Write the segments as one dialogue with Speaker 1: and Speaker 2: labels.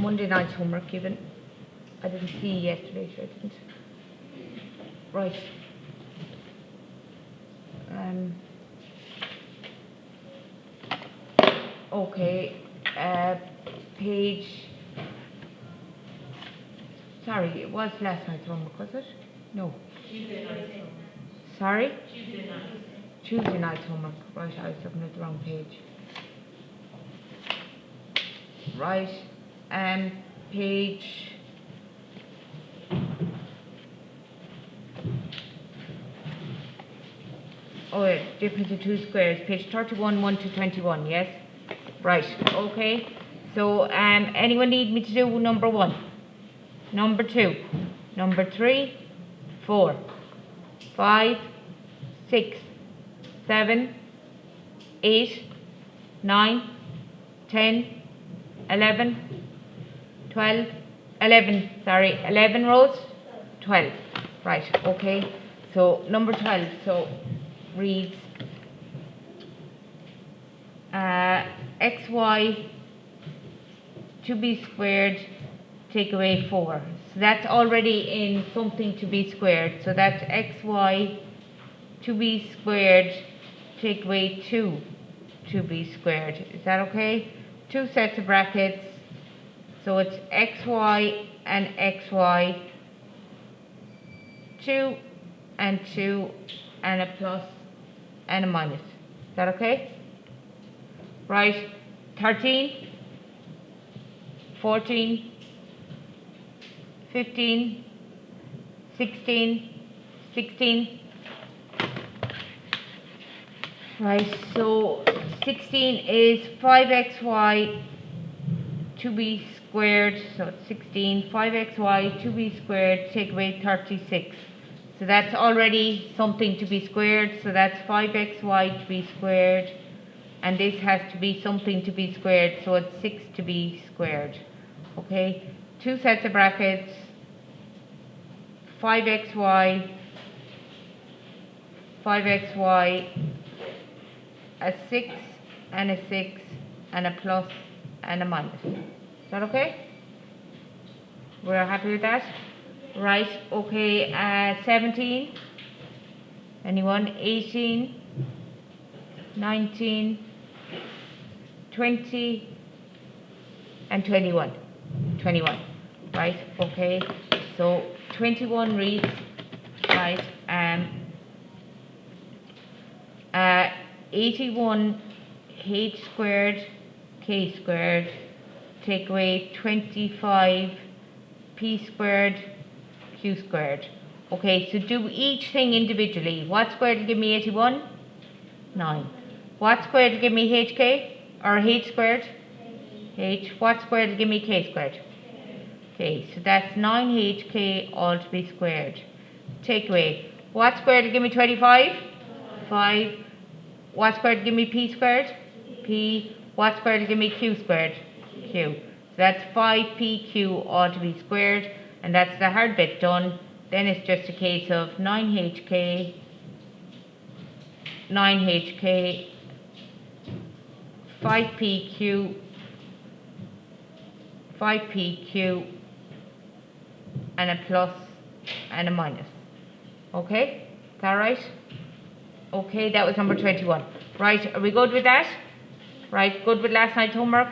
Speaker 1: Monday night's homework given. I didn't see yesterday, so I didn't. Right. Okay. Page. Sorry, it was last night's homework, was it? No.
Speaker 2: Tuesday night.
Speaker 1: Sorry?
Speaker 2: Tuesday night.
Speaker 1: Tuesday night's homework. Right, I was looking at the wrong page. Right. Page. Oh, yeah, difference of two squares. Page 31, 1 to 21, yes? Right, okay. So, anyone need me to do number 1? Number 2? Number 3? 4? 5? 6? 7? 8? 9? 10? 11? 12? 11, sorry, 11 rows? 12. Right, okay. So, number 12, so reads xy to be squared, take away 4. So that's already in something to be squared. So that's xy to be squared, take away 2 to be squared. Is that okay? 2 sets of brackets. So it's xy and xy, 2 and 2, and a plus and a minus. Is that okay? Right, 13, 14, 15, 16, 16. Right, so 16 is 5xy to be squared, so it's 16, 5xy to be squared, take away 36. So that's already something to be squared, so that's 5xy to be squared, and this has to be something to be squared, so it's 6 to be squared. Okay, 2 sets of brackets, 5xy, a 6 and a 6, and a plus and a minus. Is that okay? We're happy with that? Right, okay, 17, anyone? 18, 19, 20, and 21. 21, right, okay, so 21 reads, right, 81 h squared k squared, take away 25 p squared q squared. Okay, so do each thing individually. What squared will give me 81? 9. What squared will give me hk? Or h squared? H. What squared will give me k squared? Okay, so that's 9hk all to be squared. Take away. What squared will give me 25? 5. What squared will give me p squared? P. What squared will give me q squared? Q. So that's 5pq all to be squared, and that's the hard bit done. Then it's just a case of 9hk, 5pq, 5pq, and a plus and a minus. Okay, is that right? Okay, that was number 21. Right, are we good with that? Right, good with last night's homework?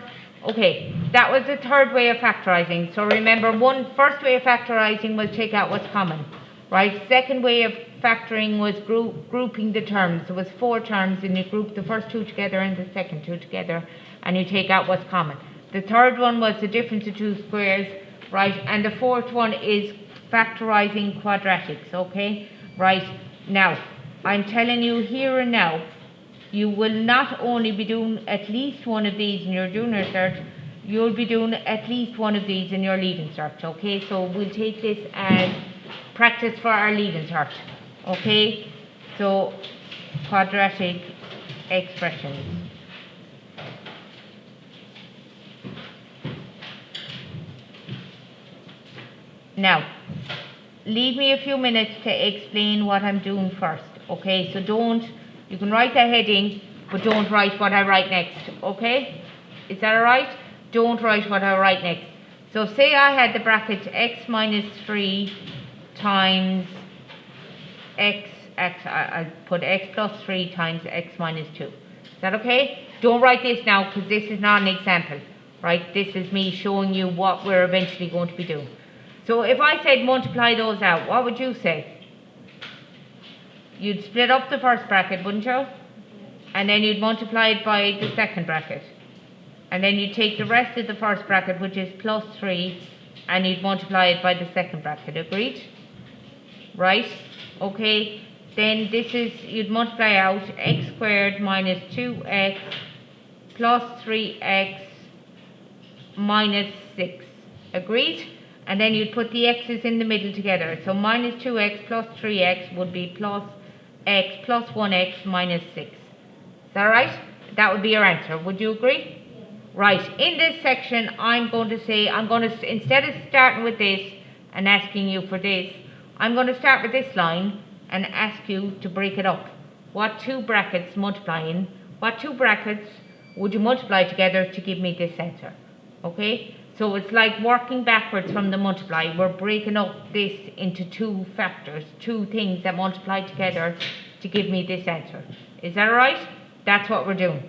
Speaker 1: Okay, that was the third way of factorising. So remember, first way of factorising was take out what's common. Right, second way of factoring was grouping the terms. There was 4 terms, and you group the first 2 together and the second 2 together, and you take out what's common. The third one was the difference of 2 squares, right, and the fourth one is factorising quadratics, okay? Right, now, I'm telling you here and now, you will not only be doing at least one of these in your junior cert, you'll be doing at least one of these in your leaving cert, okay? So we'll take this as practice for our leaving cert, okay? So, quadratic expressions. Now, leave me a few minutes to explain what I'm doing first, okay? So you can write the heading, but don't write what I write next, okay? Is that alright? Don't write what I write next. So say I had the bracket x minus 3 times I put x plus 3 times x minus 2. Is that okay? Don't write this now because this is not an example, right? This is me showing you what we're eventually going to be doing. So if I said multiply those out, what would you say? You'd split up the first bracket, wouldn't you? And then you'd multiply it by the second bracket. And then you'd take the rest of the first bracket, which is plus 3, and you'd multiply it by the second bracket. Agreed? Right? Okay. Then this is, you'd multiply out x squared minus 2x plus 3x minus 6. Agreed? And then you'd put the x's in the middle together. So minus 2x plus 3x would be plus x plus 1x minus 6. Is that right? That would be your answer. Would you agree? Right. In this section, I'm going to say, instead of starting with this and asking you for this, I'm going to start with this line and ask you to break it up. What two brackets multiplying, what two brackets would you multiply together to give me this answer? Okay? So it's like working backwards from the multiply. We're breaking up this into two factors, two things that multiply together to give me this answer. Is that right? That's what we're doing.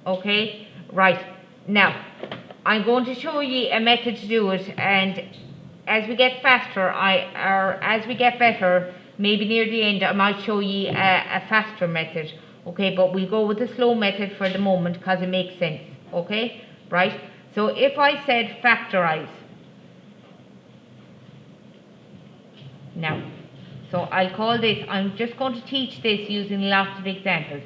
Speaker 1: Okay? Right. Now, I'm going to show you a method to do it, and as we get faster, or as we get better, maybe near the end, I might show you a faster method. Okay, but we'll go with the slow method for the moment because it makes sense. Okay? Right? So if I said factorize, now, so I'll call this, I'm just going to teach this using lots of examples.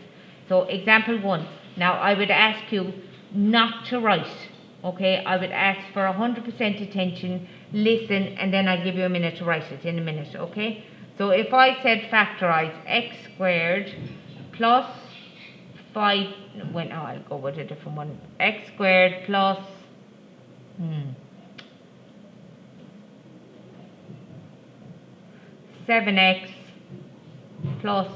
Speaker 1: So example 1, now I would ask you not to write, okay? I would ask for 100% attention, listen, and then I'll give you a minute to write it in a minute, okay? So if I said factorize x squared plus 5, well, no, I'll go with a different one, x squared plus 7x plus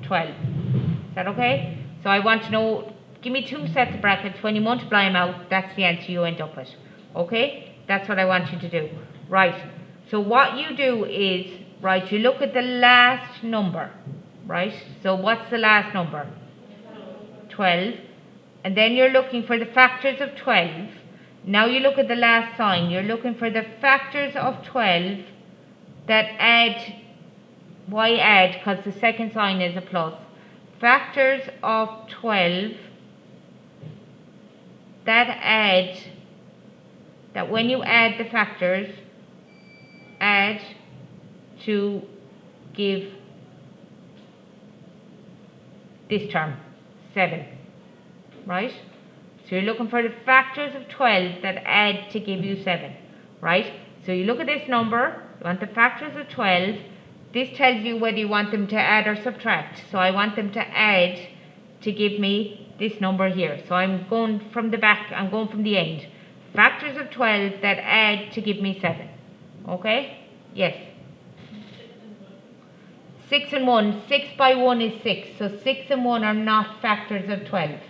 Speaker 1: 12. Is that okay? So I want to know, give me two sets of brackets. When you multiply them out, that's the answer you end up with. Okay? That's what I want you to do. Right. So what you do is, right, you look at the last number. Right? So what's the last number? 12. And then you're looking for the factors of 12. Now you look at the last sign. You're looking for the factors of 12 that add, why add? Because the second sign is a plus. Factors of 12 that add, that when you add the factors, add to give this term, 7. Right? So you're looking for the factors of 12 that add to give you 7. Right? So you look at this number, you want the factors of 12. This tells you whether you want them to add or subtract. So I want them to add to give me this number here. So I'm going from the back, I'm going from the end. Factors of 12 that add to give me 7. Okay? Yes. 6 and 1. 6 by 1 is 6. So 6 and 1 are not factors of 12.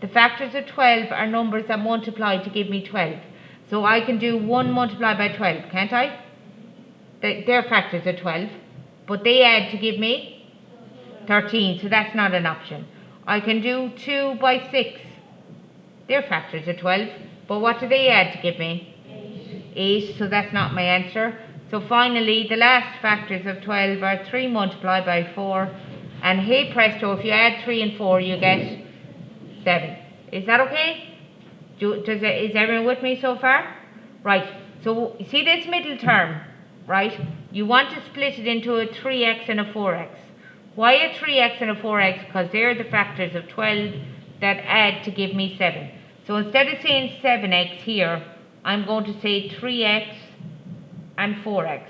Speaker 1: The factors of 12 are numbers that multiply to give me 12. So I can do 1 multiplied by 12, can't I? They're factors of 12. But they add to give me 13, so that's not an option. I can do 2 by 6. They're factors of 12. But what do they add to give me? 8, so that's not my answer. So finally, the last factors of 12 are 3 multiplied by 4. And hey presto, if you add 3 and 4, you get 7. Is that okay? Is everyone with me so far? Right. So you see this middle term, right? You want to split it into a 3x and a 4x. Why a 3x and a 4x? Because they're the factors of 12 that add to give me 7. So instead of saying 7x here, I'm going to say 3x and 4x.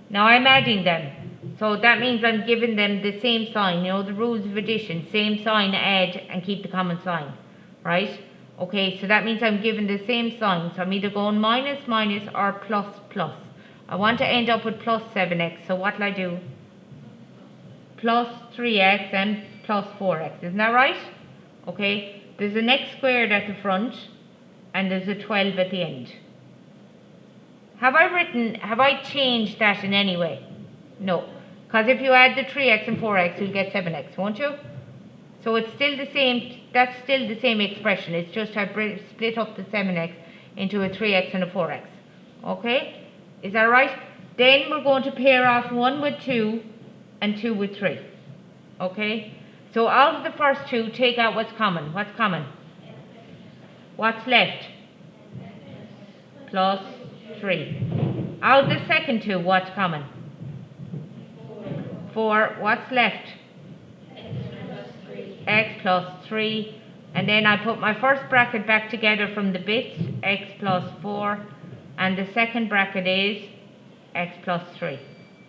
Speaker 1: Now I'm adding them. So that means I'm giving them the same sign. You know, the rules of addition. Same sign, add, and keep the common sign. Right? Okay, so that means I'm giving the same sign. So I'm either going minus, minus, or plus, plus. I want to end up with plus 7x. So what will I do? Plus 3x and plus 4x. Isn't that right? Okay. There's an x squared at the front. And there's a 12 at the end. Have I changed that in any way? No. Because if you add the 3x and 4x, you'll get 7x, won't you? So it's still the same, that's still the same expression. It's just I've split up the 7x into a 3x and a 4x. Okay? Is that right? Then we're going to pair off 1 with 2 and 2 with 3. Okay? So out of the first two, take out what's common. What's common? What's left? Plus 3. Out of the second two, what's common? 4. What's left? X plus 3. And then I put my first bracket back together from the bits, x plus 4. And the second bracket is x plus 3.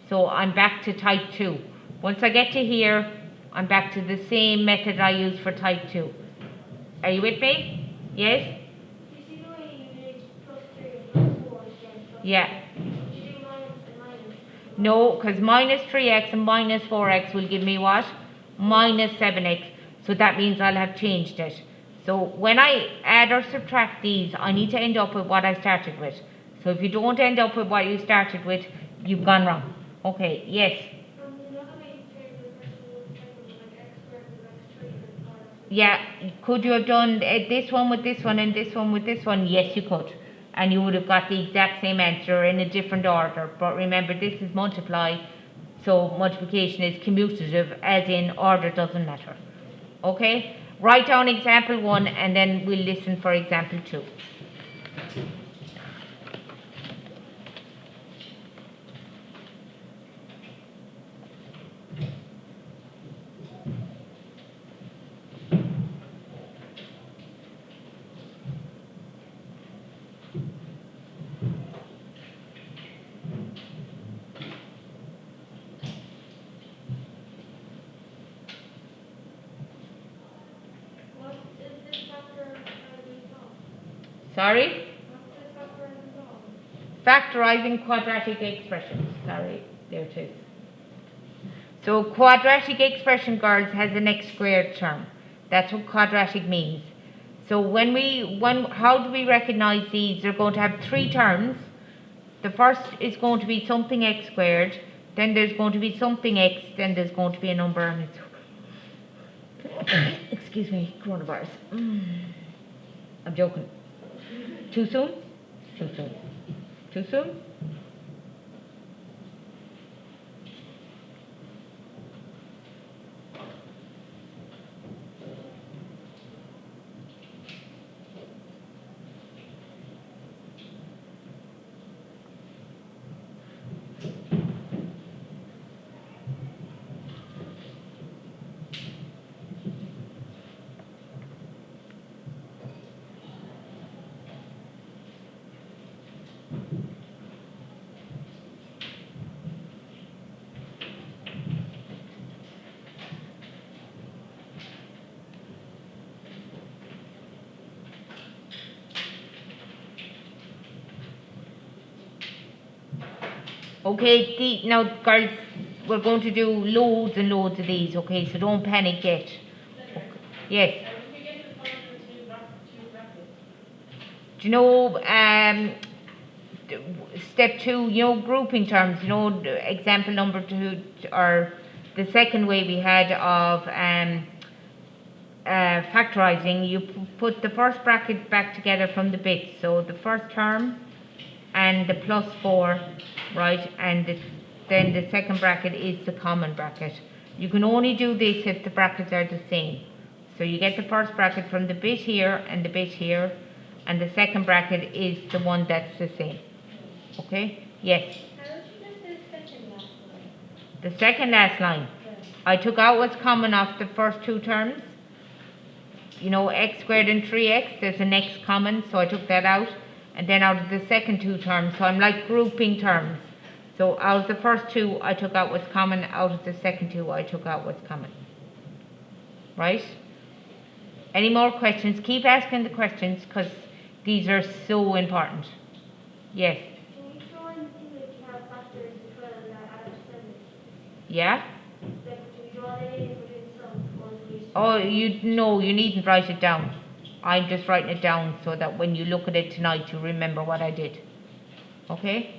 Speaker 1: So I'm back to type 2. Once I get to here, I'm back to the same method I used for type 2. Are you with me? Yes?
Speaker 2: You see the way you did plus 3 and plus 4 again?
Speaker 1: Yeah.
Speaker 2: Did you do minus and minus?
Speaker 1: No, because minus 3x and minus 4x will give me what? Minus 7x. So that means I'll have changed it. So when I add or subtract these, I need to end up with what I started with. So if you don't end up with what you started with, you've gone wrong. Okay, yes?
Speaker 2: Another way to change the first one was second one, like x squared with x 3 and plus.
Speaker 1: Yeah, could you have done this one with this one and this one with this one? Yes, you could. And you would have got the exact same answer in a different order. But remember, this is multiply, so multiplication is commutative, as in order doesn't matter. Okay? Write down example 1 and then we'll listen for example 2.
Speaker 2: What is this factor result?
Speaker 1: Sorry?
Speaker 2: What's this factor result?
Speaker 1: Factorizing quadratic expressions. Sorry, there it is. So quadratic expression, girls, has an x squared term. That's what quadratic means. So how do we recognize these? They're going to have 3 terms. The first is going to be something x squared, then there's going to be something x, then there's going to be a number on it. Excuse me, coronavirus. I'm joking. Too soon? Too soon. Too soon? Okay, now girls, we're going to do loads and loads of these, okay, so don't panic yet. Okay. Yes. Do you know, step 2, you know, grouping terms, you know, example number 2, or the second way we had of factorizing, you put the first bracket back together from the bits, so the first term and the plus 4, right, and then the second bracket is the common bracket. You can only do this if the brackets are the same. So you get the first bracket from the bit here and the bit here, and the second bracket is the one that's the same. Okay? Yes?
Speaker 2: How did you get the second last line?
Speaker 1: The second last line. I took out what's common off the first 2 terms. You know, x squared and 3x, there's an x common, so I took that out. And then out of the second 2 terms, so I'm like grouping terms. So out of the first 2, I took out what's common. Out of the second 2, I took out what's common. Right? Any more questions? Keep asking the questions, because these are so important. Yes?
Speaker 2: Can you show anything that you have factors as well that add up to 7?
Speaker 1: Yeah?
Speaker 2: Like, do you draw that in within some, or do you?
Speaker 1: Oh, you needn't write it down. I'm just writing it down so that when you look at it tonight, you remember what I did. Okay?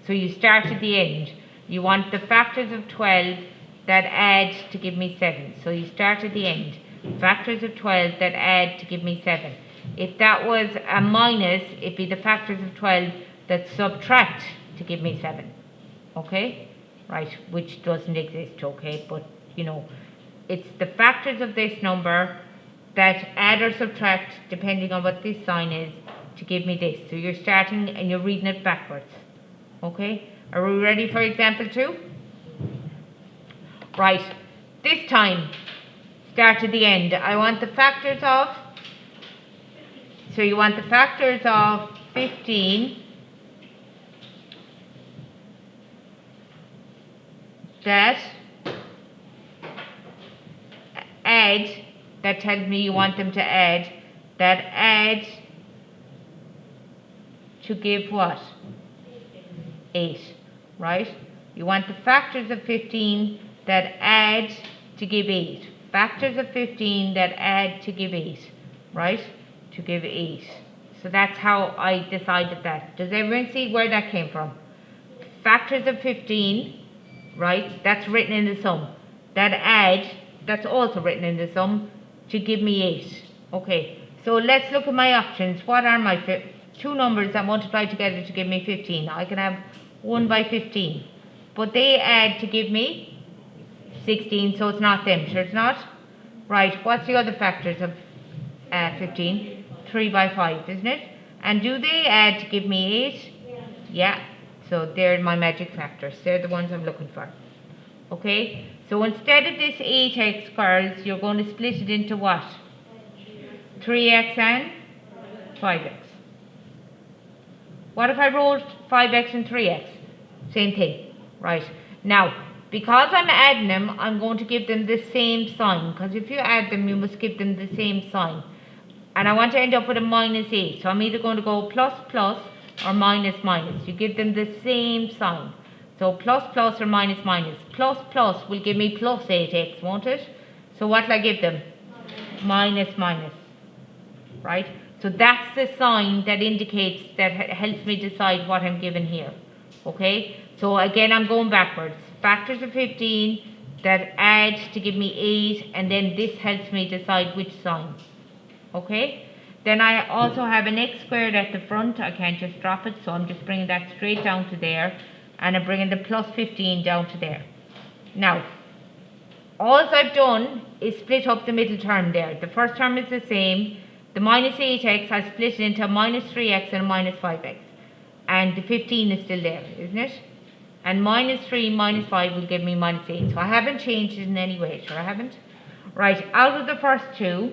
Speaker 1: So you start at the end. You want the factors of 12 that add to give me 7. So you start at the end. Factors of 12 that add to give me 7. If that was a minus, it'd be the factors of 12 that subtract to give me 7. Okay? Right, which doesn't exist, okay? But, you know, it's the factors of this number that add or subtract, depending on what this sign is, to give me this. So you're starting and you're reading it backwards. Okay? Are we ready for example 2? Right, this time, start at the end. I want the factors of, so you want the factors of 15 that add, that tells me you want them to add, that add to give what? 8, right? You want the factors of 15 that add to give 8. Factors of 15 that add to give 8, right? To give 8. So that's how I decided that. Does everyone see where that came from? Factors of 15, right? That's written in the sum. That add, that's also written in the sum to give me 8. Okay, so let's look at my options. What are my two numbers that multiply together to give me 15? I can have 1 by 15. But they add to give me 16, so it's not them. Sure it's not? Right, what's the other factors of 15? 3 by 5, isn't it? And do they add to give me 8? Yeah. So they're my magic factors. They're the ones I'm looking for. Okay? So instead of this 8x, girls, you're going to split it into what? 3x and 5x. What if I wrote 5x and 3x? Same thing. Right. Now, because I'm adding them, I'm going to give them the same sign. Because if you add them, you must give them the same sign. And I want to end up with a minus 8. So I'm either going to go plus plus or minus minus. You give them the same sign. So plus plus or minus minus. Plus plus will give me plus 8x, won't it? So what will I give them? Minus minus. Right? So that's the sign that indicates, that helps me decide what I'm given here. Okay? So again, I'm going backwards. Factors of 15 that add to give me 8, and then this helps me decide which sign. Okay? Then I also have an x squared at the front. I can't just drop it, so I'm just bringing that straight down to there, and I'm bringing the plus 15 down to there. Now, all I've done is split up the middle term there. The first term is the same. The minus 8x, I split it into a minus 3x and a minus 5x. And the 15 is still there, isn't it? And minus 3 minus 5 will give me minus 8. So I haven't changed it in any way, sure I haven't? Right, out of the first two,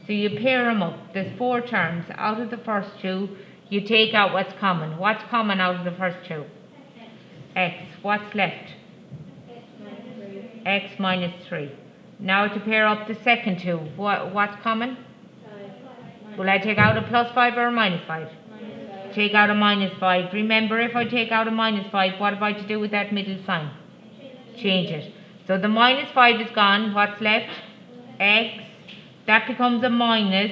Speaker 1: so you pair them up. There's 4 terms. Out of the first two, you take out what's common. What's common out of the first two? X. What's left? X minus 3. Now to pair up the second two, what's common? Will I take out a plus 5 or a minus 5? Take out a minus 5. Remember, if I take out a minus 5, what have I to do with that middle sign? Change it. So the minus 5 is gone. What's left? X. That becomes a minus,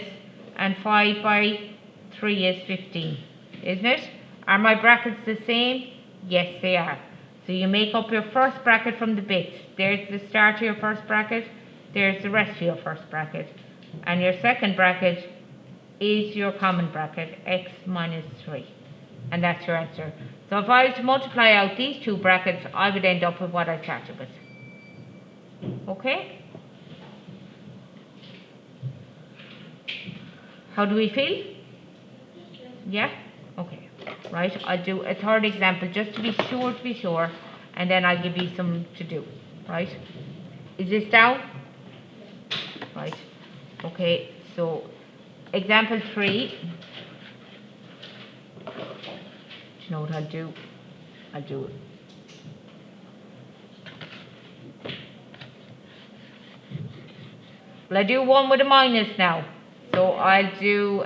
Speaker 1: and 5 by 3 is 15. Isn't it? Are my brackets the same? Yes, they are. So you make up your first bracket from the bits. There's the start of your first bracket. There's the rest of your first bracket. And your second bracket is your common bracket, x minus 3. And that's your answer. So if I was to multiply out these two brackets, I would end up with what I started with. Okay? How do we feel? Yeah? Okay. Right, I'll do a third example just to be sure, and then I'll give you some to do. Right? Is this down? Right. Okay, so example 3. Do you know what I'll do? I'll do it. Well, I do one with a minus now. So I'll do,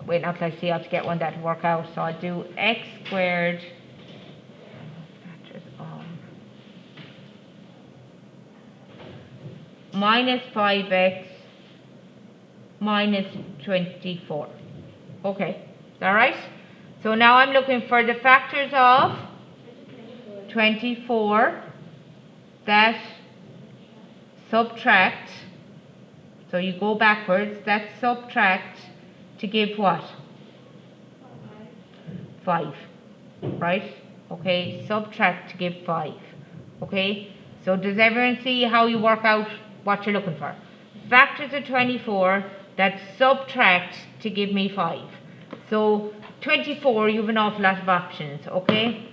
Speaker 1: wait, not till I see, I have to get one that will work out. So I'll do x squared minus 5x minus 24. Okay, is that right? So now I'm looking for the factors of 24 that subtract, so you go backwards, that subtract to give what? 5, right? Okay, subtract to give 5. Okay, so does everyone see how you work out what you're looking for? Factors of 24 that subtract to give me 5. So 24, you have an awful lot of options, okay?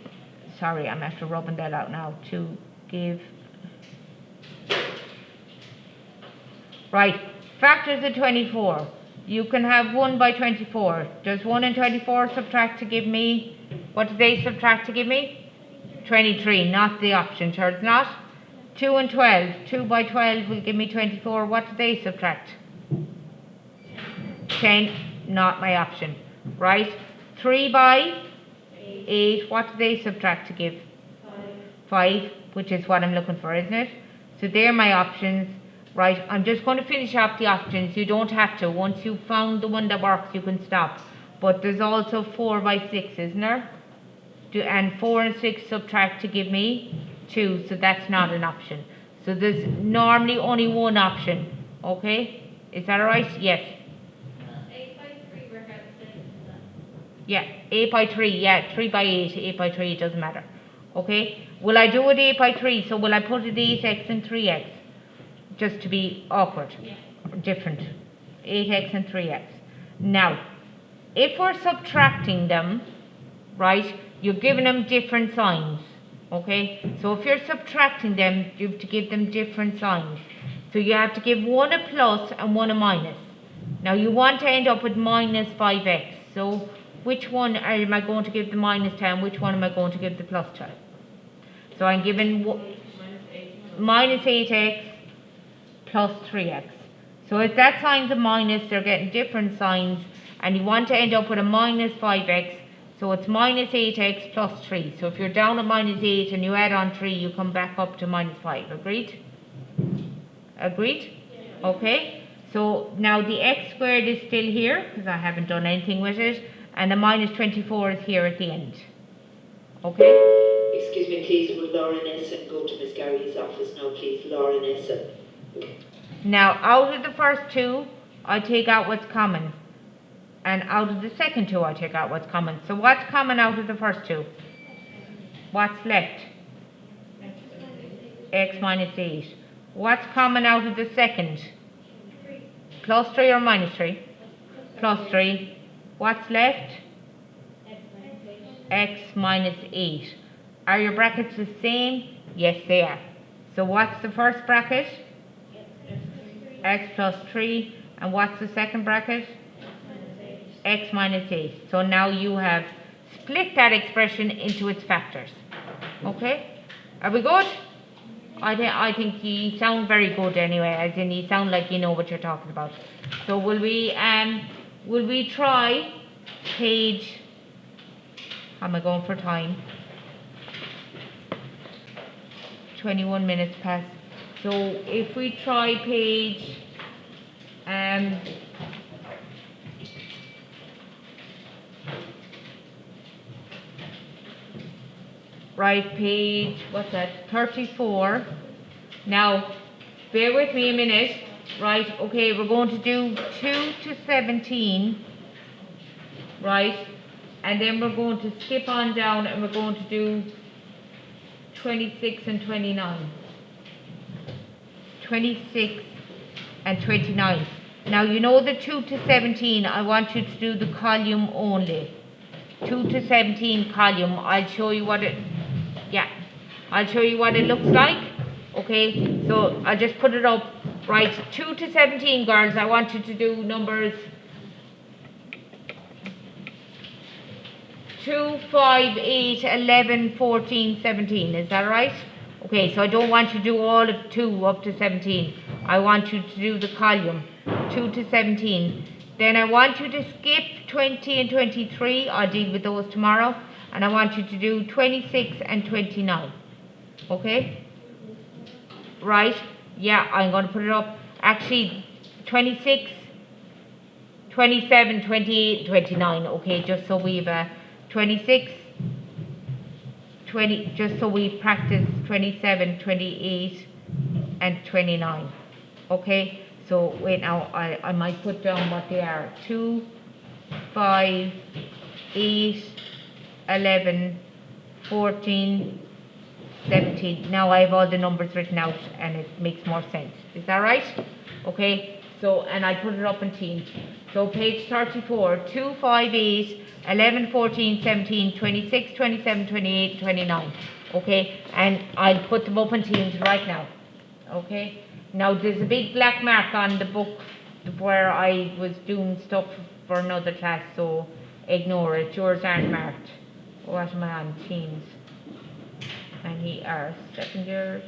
Speaker 1: Sorry, I'm after rubbing that out now to give. Right, factors of 24. You can have 1 by 24. Does 1 and 24 subtract to give me, what do they subtract to give me? 23, not the option, sure it's not. 2 and 12. 2 by 12 will give me 24. What do they subtract? 10, not my option. Right, 3 by 8. What do they subtract to give? 5, which is what I'm looking for, isn't it? So they're my options. Right, I'm just going to finish up the options. You don't have to. Once you've found the one that works, you can stop. But there's also 4 by 6, isn't there? And 4 and 6 subtract to give me 2, so that's not an option. So there's normally only one option. Okay? Is that alright? Yes.
Speaker 2: 8 by 3 work out the same as that.
Speaker 1: Yeah, 8 by 3, yeah, 3 by 8, 8 by 3, it doesn't matter. Okay? Will I do it 8 by 3? So will I put it 8x and 3x? Just to be awkward, different. 8x and 3x. Now, if we're subtracting them, right, you're giving them different signs, okay? So if you're subtracting them, you have to give them different signs. So you have to give one a plus and one a minus. Now you want to end up with minus 5x. So which one am I going to give the minus to and which one am I going to give the plus to? So I'm giving minus 8x plus 3x. So if that sign's a minus, they're getting different signs, and you want to end up with a minus 5x, so it's minus 8x plus 3. So if you're down at minus 8 and you add on 3, you come back up to minus 5. Agreed? Agreed? Yeah. Okay. So now the x squared is still here, because I haven't done anything with it, and the minus 24 is here at the end. Okay?
Speaker 3: Excuse me, please, will Laura Nesson go to Miss Gary's office now, please? Laura Nesson.
Speaker 1: Now, out of the first two, I take out what's common. And out of the second two, I take out what's common. So what's common out of the first two? What's left? X minus 8. What's common out of the second? Plus 3 or minus 3? Plus 3. What's left? X minus 8. Are your brackets the same? Yes, they are. So what's the first bracket? X plus 3. And what's the second bracket? X minus 8. So now you have split that expression into its factors. Okay? Are we good? I think you sound very good anyway, as in you sound like you know what you're talking about. So will we try page, how am I going for time? 21 minutes past. So if we try page right, page, what's that, 34. Now, bear with me a minute. Right, okay, we're going to do 2 to 17. Right, and then we're going to skip on down and we're going to do 26 and 29. 26 and 29. Now, you know the 2 to 17, I want you to do the column only. 2 to 17 column. I'll show you what it, I'll show you what it looks like. Okay, so I'll just put it up. Right, 2 to 17, girls, I want you to do numbers 2, 5, 8, 11, 14, 17. Is that right? Okay, so I don't want you to do all of 2 up to 17. I want you to do the column 2 to 17. Then I want you to skip 20 and 23. I'll deal with those tomorrow. And I want you to do 26 and 29. Okay? Right? Yeah, I'm going to put it up. Actually, 26, 27, 28, 29. Okay, just so we've 26, 20, just so we practice 27, 28 and 29. Okay, so wait now, I might put down what they are. 2, 5, 8, 11, 14, 17. Now I have all the numbers written out and it makes more sense. Is that right? Okay, so, and I put it up in teams. So page 34, 2, 5, 8, 11, 14, 17, 26, 27, 28, 29. Okay, and I'll put them up in teams right now. Okay, now there's a big black mark on the book where I was doing stuff for another class, so ignore it. Yours aren't marked. What am I on? Teams. And he are second years.